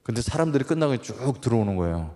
근데 사람들이 끝나고 쭉 들어오는 거예요.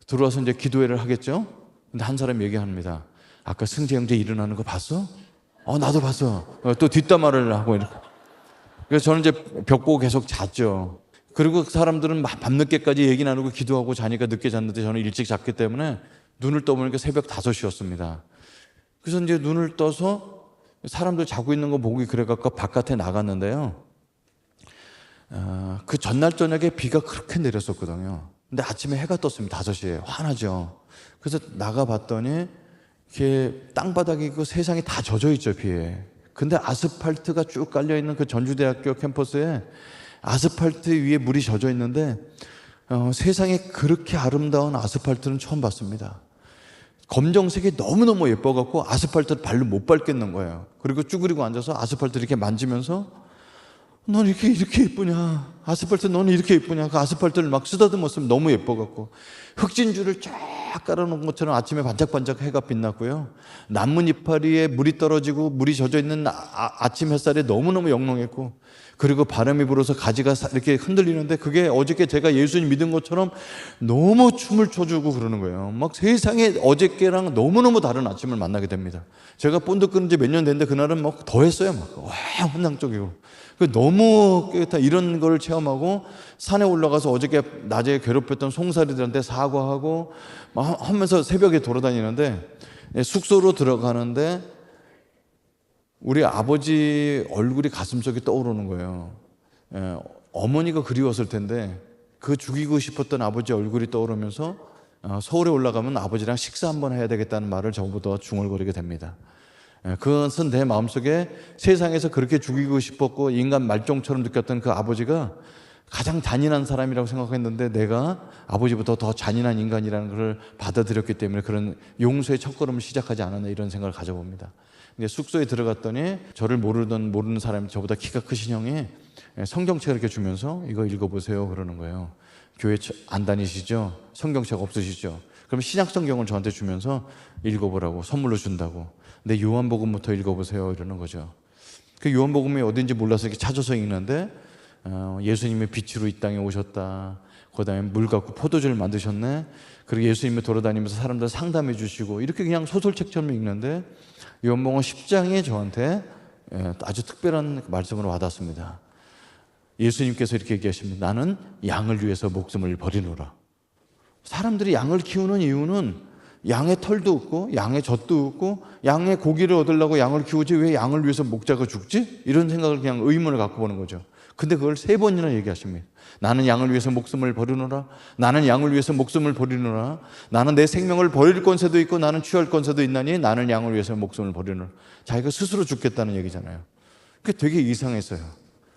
들어와서 이제 기도회를 하겠죠? 근데 한 사람이 얘기합니다. 아까 승재 형제 일어나는 거 봤어? 나도 봤어. 또 뒷담화를 하고 이렇게. 그래서 저는 이제 벽 보고 계속 잤죠. 그리고 사람들은 밤늦게까지 얘기 나누고 기도하고 자니까 늦게 잤는데 저는 일찍 잤기 때문에 눈을 떠보니까 새벽 5시였습니다. 그래서 이제 눈을 떠서 사람들 자고 있는 거 보기 그래갖고 바깥에 나갔는데요. 그 전날 저녁에 비가 그렇게 내렸었거든요. 근데 아침에 해가 떴습니다. 5시에. 환하죠. 그래서 나가봤더니 이렇게 땅바닥이 그 세상이 다 젖어 있죠, 비에. 근데 아스팔트가 쭉 깔려있는 그 전주대학교 캠퍼스에 아스팔트 위에 물이 젖어 있는데 세상에 그렇게 아름다운 아스팔트는 처음 봤습니다. 검정색이 너무너무 예뻐갖고 아스팔트를 발로 못 밟겠는 거예요. 그리고 쭈그리고 앉아서 아스팔트 이렇게 만지면서 넌 이렇게 예쁘냐? 아스팔트 넌 이렇게 예쁘냐? 그 아스팔트를 막 쓰다듬었으면 너무 예뻐갖고 흑진주를 쫙 깔아놓은 것처럼 아침에 반짝반짝 해가 빛났고요. 나뭇잎파리에 물이 떨어지고 물이 젖어 있는 아침 햇살에 너무너무 영롱했고, 그리고 바람이 불어서 가지가 이렇게 흔들리는데 그게 어저께 제가 예수님 믿은 것처럼 너무 춤을 춰주고 그러는 거예요. 막 세상에 어저께랑 너무너무 다른 아침을 만나게 됩니다. 제가 본드 끊은 지 몇 년 됐는데 그날은 막 더 했어요. 와, 환상적이고. 너무 깨끗한 이런 걸 체험하고 산에 올라가서 어저께 낮에 괴롭혔던 송사리들한테 사과하고 막 하면서 새벽에 돌아다니는데 숙소로 들어가는데 우리 아버지 얼굴이 가슴속에 떠오르는 거예요. 어머니가 그리웠을 텐데 그 죽이고 싶었던 아버지 얼굴이 떠오르면서 서울에 올라가면 아버지랑 식사 한번 해야 되겠다는 말을 저보다 중얼거리게 됩니다. 그것은 내 마음속에 세상에서 그렇게 죽이고 싶었고 인간 말종처럼 느꼈던 그 아버지가 가장 잔인한 사람이라고 생각했는데 내가 아버지보다 더 잔인한 인간이라는 것을 받아들였기 때문에 그런 용서의 첫걸음을 시작하지 않았나 이런 생각을 가져봅니다. 숙소에 들어갔더니 저를 모르는 사람이 저보다 키가 크신 형이 성경책을 이렇게 주면서 이거 읽어보세요 그러는 거예요. 교회 안 다니시죠? 성경책 없으시죠? 그럼 신약 성경을 저한테 주면서 읽어보라고 선물로 준다고. 근데 요한복음부터 읽어보세요 이러는 거죠. 그 요한복음이 어딘지 몰라서 이렇게 찾아서 읽는데 예수님이 빛으로 이 땅에 오셨다. 그 다음에 물 갖고 포도주를 만드셨네. 그리고 예수님이 돌아다니면서 사람들 상담해 주시고 이렇게 그냥 소설책처럼 읽는데 요한복음 10장에 저한테 아주 특별한 말씀으로 와닿습니다. 예수님께서 이렇게 얘기하십니다. 나는 양을 위해서 목숨을 버리노라. 사람들이 양을 키우는 이유는 양의 털도 없고 양의 젖도 없고 양의 고기를 얻으려고 양을 키우지 왜 양을 위해서 목자가 죽지? 이런 생각을 그냥 의문을 갖고 보는 거죠. 근데 그걸 3번이나 얘기하십니다. 나는 양을 위해서 목숨을 버리노라. 나는 양을 위해서 목숨을 버리노라. 나는 내 생명을 버릴 권세도 있고 나는 취할 권세도 있나니 나는 양을 위해서 목숨을 버리노라. 자기가 스스로 죽겠다는 얘기잖아요. 그게 되게 이상했어요.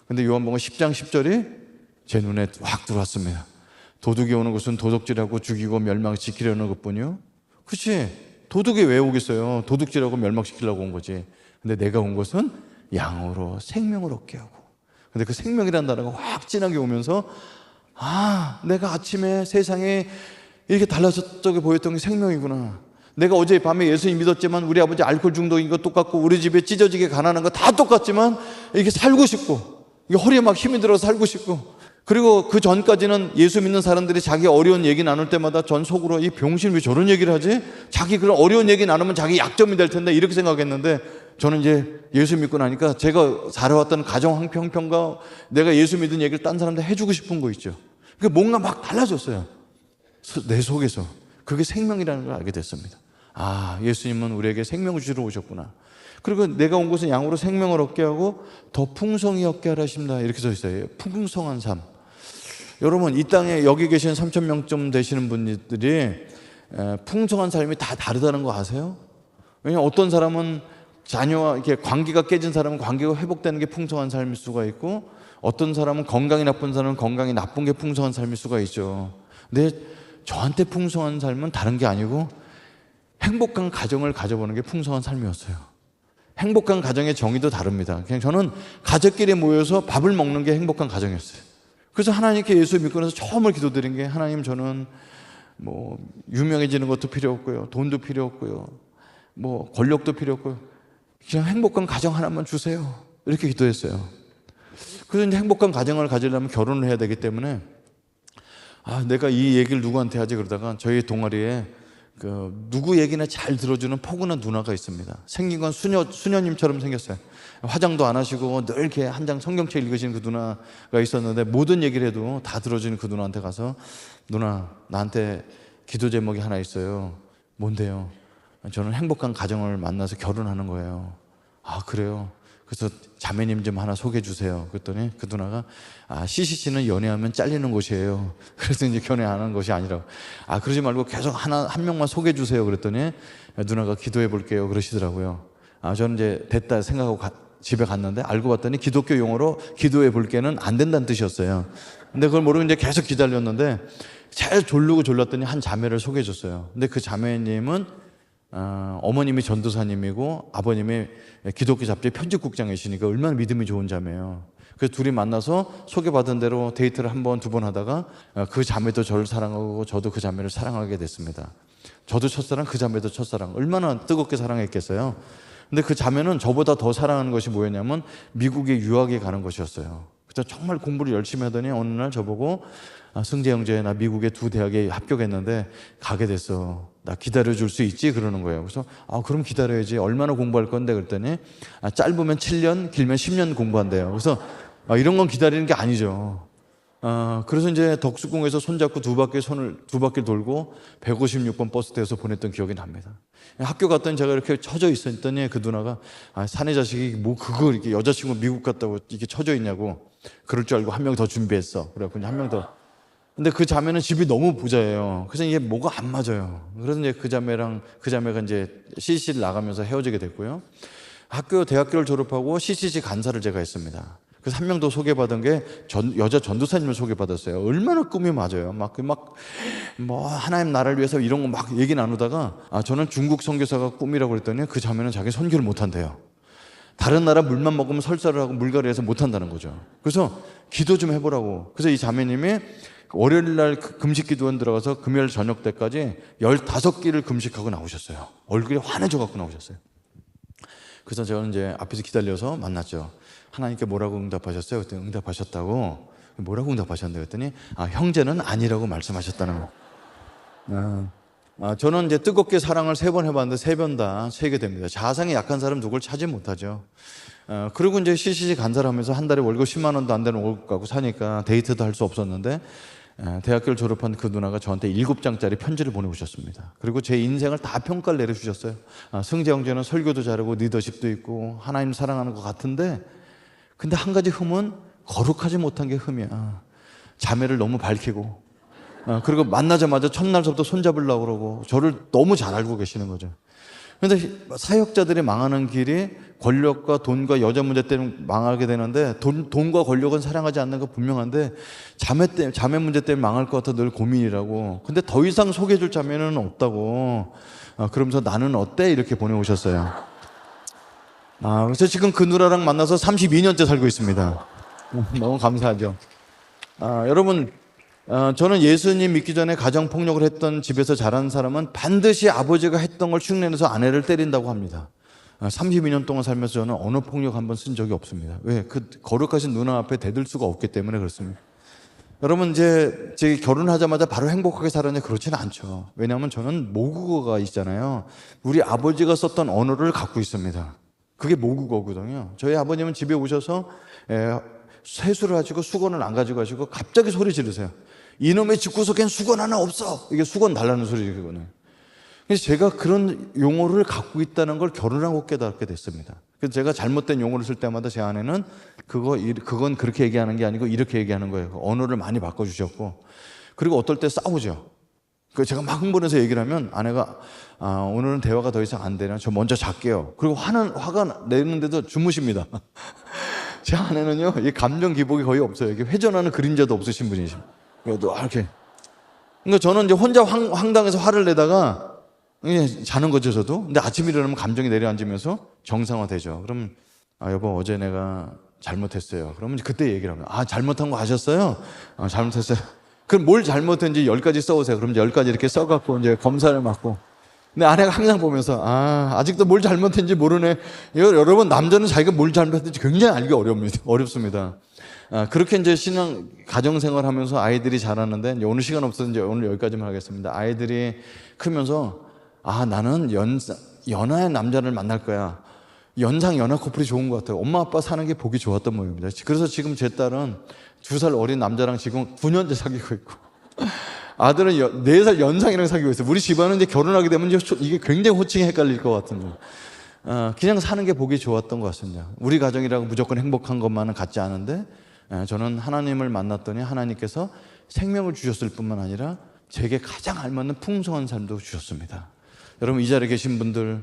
근데 요한복음 10장 10절이 제 눈에 확 들어왔습니다. 도둑이 오는 것은 도둑질하고 죽이고 멸망시키려는 것뿐이요. 그치? 도둑이 왜 오겠어요? 도둑질하고 멸망시키려고 온 거지. 근데 내가 온 것은 양으로 생명을 얻게 하고. 근데 그 생명이라는 단어가 확 진하게 오면서 내가 아침에 세상에 이렇게 달라졌다고 보였던 게 생명이구나. 내가 어제 밤에 예수님 믿었지만 우리 아버지 알코올 중독인 거 똑같고 우리 집에 찢어지게 가난한 거 다 똑같지만 이게 살고 싶고 이게 허리에 막 힘이 들어서 살고 싶고 그리고 그 전까지는 예수 믿는 사람들이 자기 어려운 얘기 나눌 때마다 전 속으로 이 병신 왜 저런 얘기를 하지? 자기 그런 어려운 얘기 나누면 자기 약점이 될 텐데 이렇게 생각했는데 저는 이제 예수 믿고 나니까 제가 살아왔던 가정 형편과 내가 예수 믿은 얘기를 딴 사람한테 해주고 싶은 거 있죠. 그게 뭔가 막 달라졌어요. 내 속에서. 그게 생명이라는 걸 알게 됐습니다. 예수님은 우리에게 생명을 주러 오셨구나. 그리고 내가 온 것은 양으로 생명을 얻게 하고 더 풍성히 얻게 하라 하십니다. 이렇게 써 있어요. 풍성한 삶. 여러분 이 땅에 여기 계신 3,000명쯤 되시는 분들이 풍성한 삶이 다 다르다는 거 아세요? 왜냐하면 어떤 사람은 자녀와 이렇게 관계가 깨진 사람은 관계가 회복되는 게 풍성한 삶일 수가 있고 어떤 사람은 건강이 나쁜 사람은 건강이 나쁜 게 풍성한 삶일 수가 있죠. 근데 저한테 풍성한 삶은 다른 게 아니고 행복한 가정을 가져보는 게 풍성한 삶이었어요. 행복한 가정의 정의도 다릅니다. 그냥 저는 가족끼리 모여서 밥을 먹는 게 행복한 가정이었어요. 그래서 하나님께 예수 믿고 나서 처음으로 기도드린 게 하나님 저는 뭐 유명해지는 것도 필요 없고요. 돈도 필요 없고요. 뭐 권력도 필요 없고요. 그냥 행복한 가정 하나만 주세요. 이렇게 기도했어요. 그래서 이제 행복한 가정을 가지려면 결혼을 해야 되기 때문에 내가 이 얘기를 누구한테 하지 그러다가 저희 동아리에 누구 얘기나 잘 들어주는 포근한 누나가 있습니다. 생긴 건 수녀님처럼 생겼어요. 화장도 안 하시고 늘 이렇게 한 장 성경책 읽으시는 그 누나가 있었는데 모든 얘기를 해도 다 들어주는 그 누나한테 가서 누나, 나한테 기도 제목이 하나 있어요. 뭔데요? 저는 행복한 가정을 만나서 결혼하는 거예요. 그래요? 그래서 자매님 좀 하나 소개해 주세요. 그랬더니 그 누나가 CCC는 연애하면 잘리는 곳이에요. 그래서 이제 연애하는 것이 아니라고. 그러지 말고 계속 한 명만 소개해 주세요. 그랬더니 누나가 기도해 볼게요. 그러시더라고요. 저는 이제 됐다 생각하고 집에 갔는데 알고 봤더니 기독교 용어로 기도해 볼게는 안 된다는 뜻이었어요. 근데 그걸 모르고 이제 계속 기다렸는데 제일 졸르고 졸랐더니 한 자매를 소개해 줬어요. 근데 그 자매님은 어머님이 전도사님이고 아버님이 기독교 잡지 편집국장이시니까 얼마나 믿음이 좋은 자매예요. 그래서 둘이 만나서 소개받은 대로 데이트를 한 번, 두 번 하다가 그 자매도 저를 사랑하고 저도 그 자매를 사랑하게 됐습니다. 저도 첫사랑, 그 자매도 첫사랑. 얼마나 뜨겁게 사랑했겠어요. 근데 그 자매는 저보다 더 사랑하는 것이 뭐였냐면 미국에 유학에 가는 것이었어요. 그래서 정말 공부를 열심히 하더니 어느 날 저보고 승재 형제, 나 미국의 2대학에 합격했는데 가게 됐어. 나 기다려줄 수 있지? 그러는 거예요. 그래서 그럼 기다려야지. 얼마나 공부할 건데? 그랬더니 짧으면 7년, 길면 10년 공부한대요. 그래서 이런 건 기다리는 게 아니죠. 그래서 이제 덕수궁에서 손잡고 두 바퀴 돌고 156번 버스대에서 보냈던 기억이 납니다. 학교 갔더니 제가 이렇게 처져 있었더니 그 누나가 사내 자식이 뭐 그거 이렇게 여자친구 미국 갔다고 이렇게 처져 있냐고. 그럴 줄 알고 한 명 더 준비했어. 그래갖고 한 명 더. 근데 그 자매는 집이 너무 부자예요. 그래서 이게 뭐가 안 맞아요. 그래서 이제 그 자매가 이제 CCC를 나가면서 헤어지게 됐고요. 대학교를 졸업하고 CCC 간사를 제가 했습니다. 그래서 한 명 더 소개받은 게 여자 전도사님을 소개받았어요. 얼마나 꿈이 맞아요. 뭐 하나님 나라를 위해서 이런 거 막 얘기 나누다가 저는 중국 선교사가 꿈이라고 그랬더니 그 자매는 자기 선교를 못 한대요. 다른 나라 물만 먹으면 설사를 하고 물갈이해서 못 한다는 거죠. 그래서 기도 좀 해보라고. 그래서 이 자매님이 월요일 날 금식 기도원 들어가서 금요일 저녁 때까지 15끼를 금식하고 나오셨어요. 얼굴이 환해져 갖고 나오셨어요. 그래서 저는 이제 앞에서 기다려서 만났죠. 하나님께 뭐라고 응답하셨어요? 그랬더니 응답하셨다고. 뭐라고 응답하셨는데 그랬더니 형제는 아니라고 말씀하셨다는 거. 저는 이제 뜨겁게 사랑을 3번 해봤는데 3번 다 세게 됩니다. 자상이 약한 사람 누굴 찾지 못하죠. 그리고 이제 CCC 간사를 하면서 한 달에 월급 10만 원도 안 되는 월급 갖고 사니까 데이트도 할 수 없었는데 대학교를 졸업한 그 누나가 저한테 7장짜리 편지를 보내오셨습니다. 그리고 제 인생을 다 평가를 내려주셨어요. 승재 형제는 설교도 잘하고 리더십도 있고 하나님 사랑하는 것 같은데 근데 한 가지 흠은 거룩하지 못한 게 흠이야. 자매를 너무 밝히고 그리고 만나자마자 첫날부터 손잡으려고 그러고 저를 너무 잘 알고 계시는 거죠. 그런데 사역자들이 망하는 길이 권력과 돈과 여자 문제 때문에 망하게 되는데 돈과 권력은 사랑하지 않는 거 분명한데 자매 문제 때문에 망할 것 같아 늘 고민이라고. 근데 더 이상 소개해줄 자매는 없다고. 그러면서 나는 어때? 이렇게 보내오셨어요. 그래서 지금 그 누나랑 만나서 32년째 살고 있습니다. 너무 감사하죠. 여러분 저는 예수님 믿기 전에 가정폭력을 했던 집에서 자란 사람은 반드시 아버지가 했던 걸 흉내내서 아내를 때린다고 합니다. 32년 동안 살면서 저는 언어폭력 한 번 쓴 적이 없습니다. 왜? 그 거룩하신 누나 앞에 대들 수가 없기 때문에 그렇습니다. 여러분 이제 결혼하자마자 바로 행복하게 살았는데 그렇지는 않죠. 왜냐하면 저는 모국어가 있잖아요. 우리 아버지가 썼던 언어를 갖고 있습니다. 그게 모국어거든요. 저희 아버님은 집에 오셔서 세수를 하시고 수건을 안 가지고 가시고 갑자기 소리 지르세요. 이놈의 집구석엔 수건 하나 없어. 이게 수건 달라는 소리거든요. 그래서 제가 그런 용어를 갖고 있다는 걸 결혼하고 깨닫게 됐습니다. 그래서 제가 잘못된 용어를 쓸 때마다 제 아내는 그건 그렇게 얘기하는 게 아니고 이렇게 얘기하는 거예요. 언어를 많이 바꿔주셨고 그리고 어떨 때 싸우죠. 제가 막 흥분해서 얘기를 하면 아내가 오늘은 대화가 더 이상 안 되나 저 먼저 잘게요. 그리고 화가 내는데도 주무십니다. 제 아내는요 이 감정 기복이 거의 없어요. 이게 회전하는 그림자도 없으신 분이십니다. 그래도 이렇게. 그러니까 저는 이제 혼자 황당해서 화를 내다가 자는 거죠, 저도. 근데 아침에 일어나면 감정이 내려앉으면서 정상화되죠. 그럼, 여보, 어제 내가 잘못했어요. 그러면 그때 얘기를 하면, 잘못한 거 아셨어요? 잘못했어요. 그럼 뭘 잘못했는지 10가지 써오세요. 그럼 이제 10가지 이렇게 써갖고 이제 검사를 맡고. 근데 아내가 항상 보면서, 아직도 뭘 잘못했는지 모르네. 여러분, 남자는 자기가 뭘 잘못했는지 굉장히 알기 어렵습니다. 그렇게 이제 신앙 가정생활 하면서 아이들이 자라는데, 이제 오늘 시간 없어서 이제 오늘 여기까지만 하겠습니다. 아이들이 크면서 나는 연하의 남자를 만날 거야. 연하 커플이 좋은 것 같아요. 엄마 아빠 사는 게 보기 좋았던 모양입니다. 그래서 지금 제 딸은 2살 어린 남자랑 지금 9년째 사귀고 있고, 아들은 4살 연상이랑 사귀고 있어요. 우리 집안은 이제 결혼하게 되면 이게 굉장히 호칭이 헷갈릴 것 같은데, 그냥 사는 게 보기 좋았던 것 같습니다. 우리 가정이라고 무조건 행복한 것만은 같지 않은데, 저는 하나님을 만났더니 하나님께서 생명을 주셨을 뿐만 아니라 제게 가장 알맞는 풍성한 삶도 주셨습니다. 여러분, 이 자리에 계신 분들,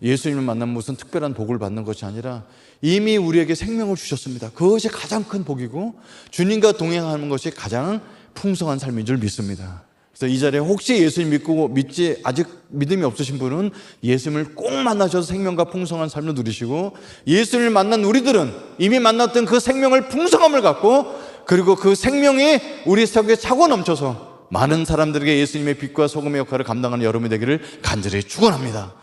예수님을 만나면 무슨 특별한 복을 받는 것이 아니라 이미 우리에게 생명을 주셨습니다. 그것이 가장 큰 복이고 주님과 동행하는 것이 가장 풍성한 삶인 줄 믿습니다. 그래서 이 자리에 혹시 예수님 믿지 아직 믿음이 없으신 분은 예수님을 꼭 만나셔서 생명과 풍성한 삶을 누리시고, 예수님을 만난 우리들은 이미 만났던 그 생명을 풍성함을 갖고, 그리고 그 생명이 우리 속에 차고 넘쳐서 많은 사람들에게 예수님의 빛과 소금의 역할을 감당하는 여러분이 되기를 간절히 축원합니다.